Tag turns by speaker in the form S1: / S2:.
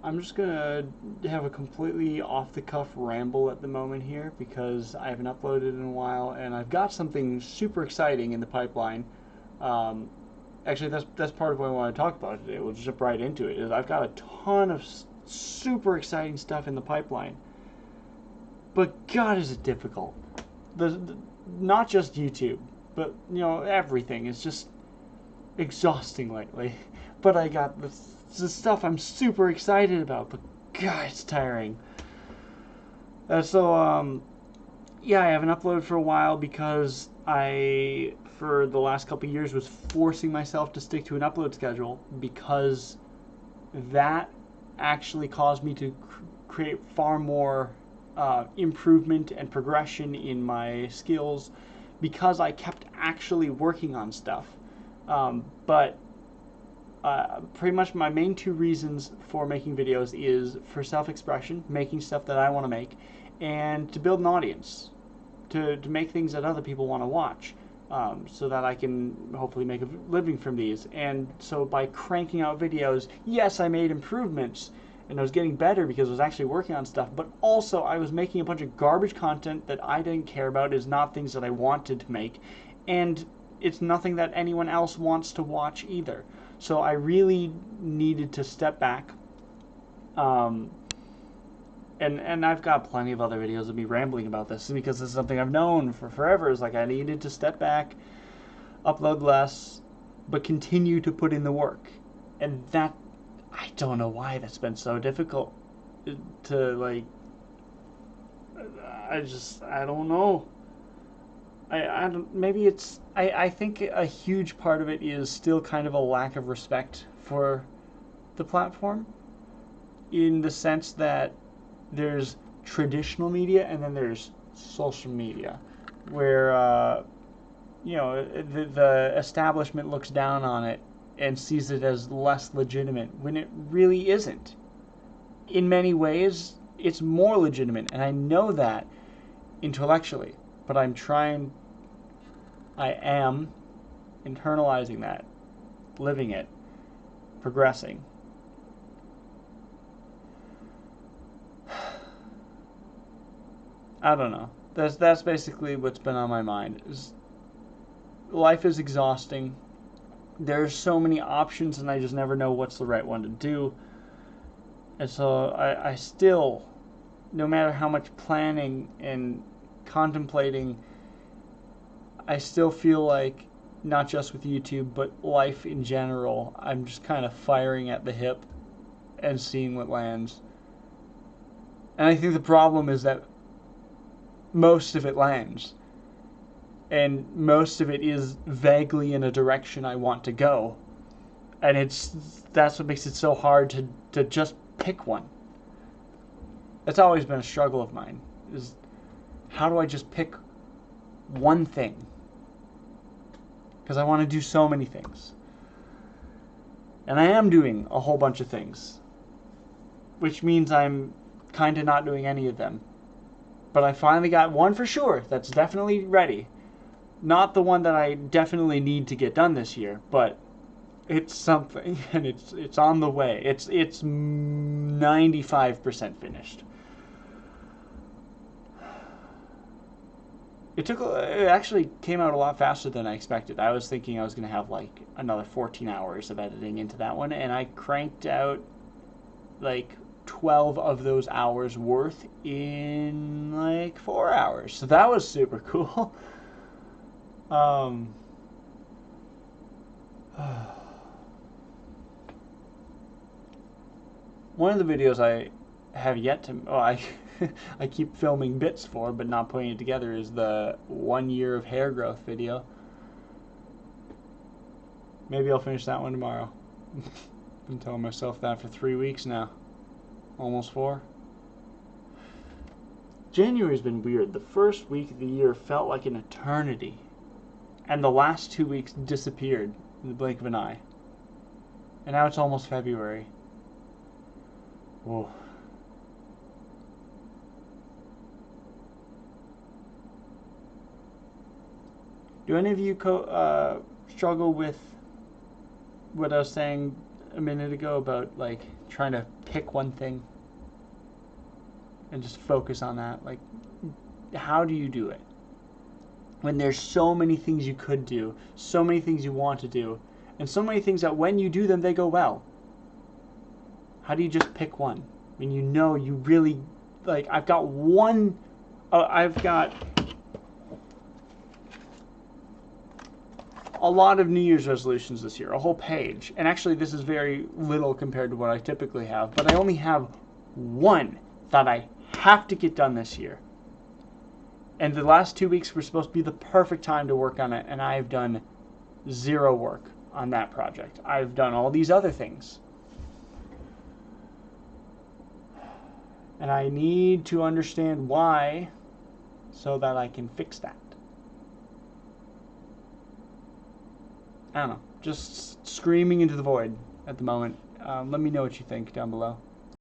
S1: I'm just gonna have a completely off-the-cuff ramble at the moment here because I haven't uploaded in a while, and I've got something super exciting in the pipeline. Um, Actually, that's part of what I want to talk about today. We'll jump right into it. Is I've got a ton of super exciting stuff in the pipeline, but God, is it difficult. Not just YouTube, but everything is just exhausting lately. But I got the stuff I'm super excited about, but God, it's tiring. Yeah, I haven't uploaded for a while because for the last couple of years, was forcing myself to stick to an upload schedule because that actually caused me to create far more improvement and progression in my skills because I kept actually working on stuff. But pretty much my main two reasons for making videos is for self-expression, making stuff that I want to make, and to build an audience, to make things that other people want to watch, so that I can hopefully make a living from these. And so by cranking out videos, yes, I made improvements, and I was getting better because I was actually working on stuff, but also I was making a bunch of garbage content that I didn't care about, is not things that I wanted to make, and it's nothing that anyone else wants to watch either. So I really needed to step back. Um, and I've got plenty of other videos of me rambling about this because this is something I've known for forever. Is like I needed to step back, upload less, but continue to put in the work. And that, I don't know why that's been so difficult to like. I don't know. I don't, maybe it's I think a huge part of it is still kind of a lack of respect for the platform, in the sense that there's traditional media and then there's social media, where the establishment looks down on it and sees it as less legitimate when it really isn't. In many ways, it's more legitimate, and I know that intellectually, but I am internalizing that, living it, progressing. I don't know. That's basically what's been on my mind. Life is exhausting. There's so many options, and I just never know what's the right one to do. And so I still, no matter how much planning and contemplating, I still feel like, not just with YouTube, but life in general, I'm just kind of firing at the hip and seeing what lands. And I think the problem is that most of it lands. And most of it is vaguely in a direction I want to go. And that's what makes it so hard to just pick one. That's always been a struggle of mine, is how do I just pick one thing? Because I want to do so many things. And I am doing a whole bunch of things, which means I'm kind of not doing any of them. But I finally got one for sure that's definitely ready. Not the one that I definitely need to get done this year, but it's something, and it's on the way. It's 95% finished. It actually came out a lot faster than I expected. I was thinking I was going to have like another 14 hours of editing into that one, and I cranked out like 12 of those hours worth in like 4 hours. So that was super cool. Um, One of the videos I have yet to, I keep filming bits for, but not putting it together, is the 1 year of hair growth video. Maybe I'll finish that one tomorrow. Been telling myself that for 3 weeks now. Almost 4. January's been weird. The first week of the year felt like an eternity, and the last 2 weeks disappeared in the blink of an eye. And now it's almost February. Whoa. Do any of you struggle with what I was saying a minute ago about like trying to pick one thing and just focus on that. Like, how do you do it when there's so many things you could do, so many things you want to do, and so many things that when you do them they go well? How do you just pick one when you know you really like? I've got a lot of New Year's resolutions this year, a whole page. And actually this is very little compared to what I typically have, but I only have one that I have to get done this year. And the last 2 weeks were supposed to be the perfect time to work on it, and I've done zero work on that project. I've done all these other things. And I need to understand why so that I can fix that. I don't know, just screaming into the void at the moment. Let me know what you think down below.